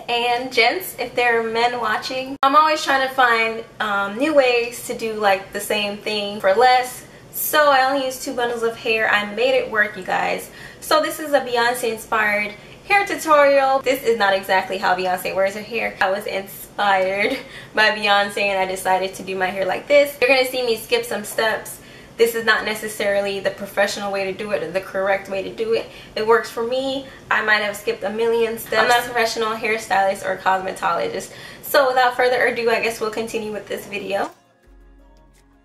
and gents, if there are men watching. I'm always trying to find new ways to do like the same thing for less. So I only used 2 bundles of hair. I made it work, you guys. So this is a Beyonce inspired hair tutorial. This is not exactly how Beyonce wears her hair. I was inspired by Beyonce and I decided to do my hair like this. You're gonna see me skip some steps. This is not necessarily the professional way to do it or the correct way to do it. It works for me. I might have skipped a million steps. I'm not a professional hairstylist or cosmetologist. So without further ado, I guess we'll continue with this video.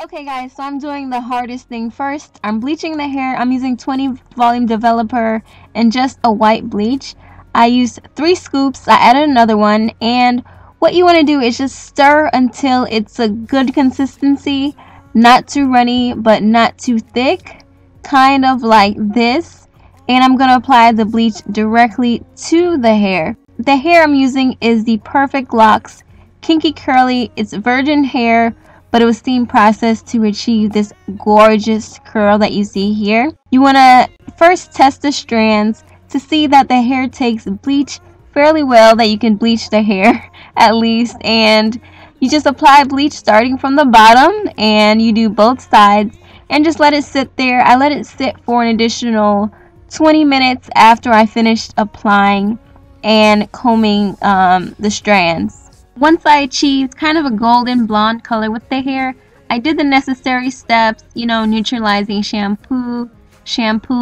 Okay guys, so I'm doing the hardest thing first. I'm bleaching the hair. I'm using 20 volume developer and just a white bleach. I used 3 scoops. I added another one, and what you want to do is just stir until it's a good consistency. Not too runny, but not too thick. Kind of like this. And I'm going to apply the bleach directly to the hair. The hair I'm using is the Perfect Locks Kinky Curly. It's virgin hair, but it was steam processed to achieve this gorgeous curl that you see here. You want to first test the strands to see that the hair takes bleach fairly well, that you can bleach the hair at least, and you just apply bleach starting from the bottom and you do both sides and just let it sit there. I let it sit for an additional 20 minutes after I finished applying and combing the strands. Once I achieved kind of a golden blonde color with the hair, I did the necessary steps, you know, neutralizing shampoo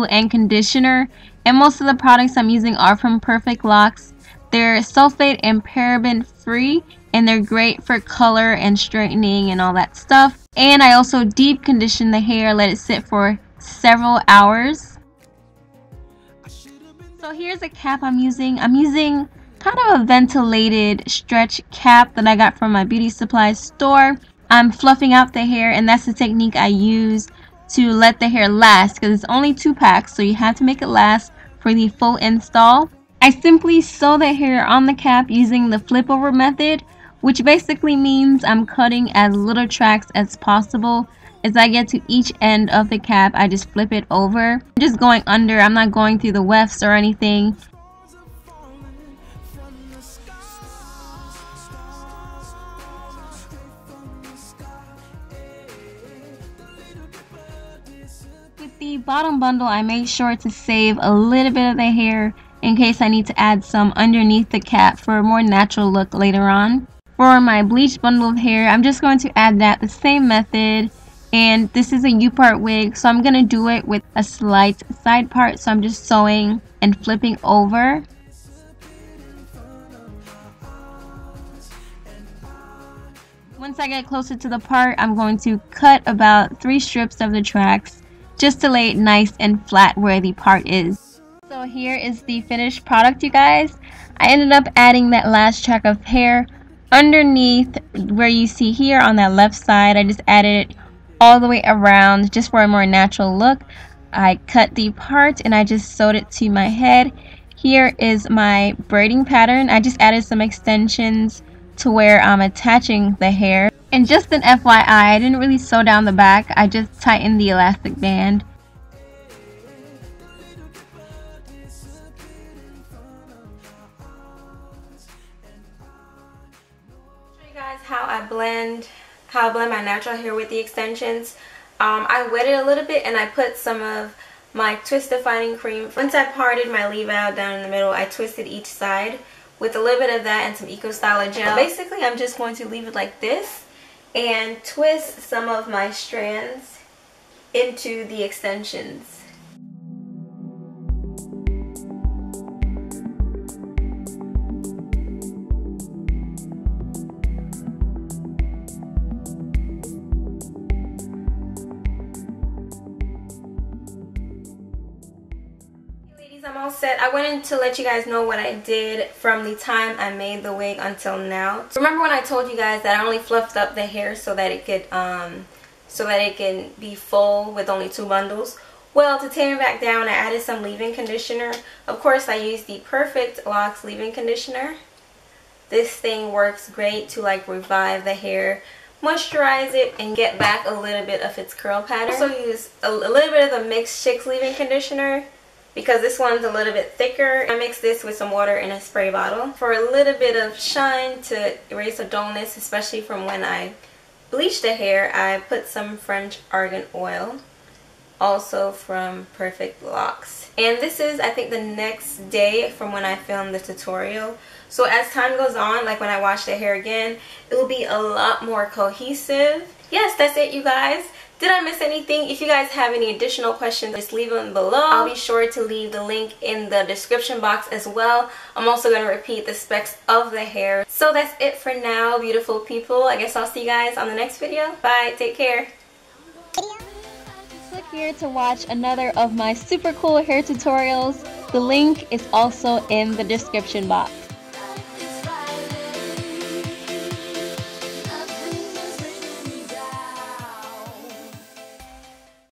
and conditioner. And most of the products I'm using are from Perfect Locks. They're sulfate and paraben free, and they're great for color and straightening and all that stuff. And I also deep condition the hair, let it sit for several hours. So here's a cap I'm using. I'm using kind of a ventilated stretch cap that I got from my beauty supply store. I'm fluffing out the hair, and that's the technique I use to let the hair last, because it's only 2 packs, so you have to make it last for the full install. I simply sew the hair on the cap using the flip over method, which basically means I'm cutting as little tracks as possible. As I get to each end of the cap, I just flip it over. I'm just going under. I'm not going through the wefts or anything. With the bottom bundle, I made sure to save a little bit of the hair in case I need to add some underneath the cap for a more natural look later on. For my bleach bundle of hair, I'm just going to add that the same method, and this is a U-part wig, so I'm going to do it with a slight side part, so I'm just sewing and flipping over. Once I get closer to the part, I'm going to cut about 3 strips of the tracks just to lay it nice and flat where the part is. So here is the finished product, you guys. I ended up adding that last track of hair underneath where you see here on that left side. I just added it all the way around just for a more natural look. I cut the part and I just sewed it to my head. Here is my braiding pattern. I just added some extensions to where I'm attaching the hair. And just an FYI, I didn't really sew down the back. I just tightened the elastic band. How I blend my natural hair with the extensions. I wet it a little bit and I put some of my twist defining cream. Once I parted my leave out down in the middle, I twisted each side with a little bit of that and some Eco Styler gel. Basically, I'm just going to leave it like this and twist some of my strands into the extensions. I'm all set. I wanted to let you guys know what I did from the time I made the wig until now. Remember when I told you guys that I only fluffed up the hair so that it could can be full with only 2 bundles? Well, to tame it back down, I added some leave-in conditioner. Of course, I used the Perfect Locks leave-in conditioner. This thing works great to like revive the hair, moisturize it, and get back a little bit of its curl pattern. I also use a little bit of the Mixed Chicks leave-in conditioner. because this one's a little bit thicker. I mix this with some water in a spray bottle for a little bit of shine to erase the dullness, especially from when I bleach the hair. I put some French argan oil, also from Perfect Locks. And this is, I think, the next day from when I filmed the tutorial. So as time goes on, like when I wash the hair again, it will be a lot more cohesive. Yes, that's it, you guys. Did I miss anything? If you guys have any additional questions, just leave them below. I'll be sure to leave the link in the description box as well. I'm also going to repeat the specs of the hair. So that's it for now, beautiful people. I guess I'll see you guys on the next video. Bye, take care. Click here to watch another of my super cool hair tutorials. The link is also in the description box.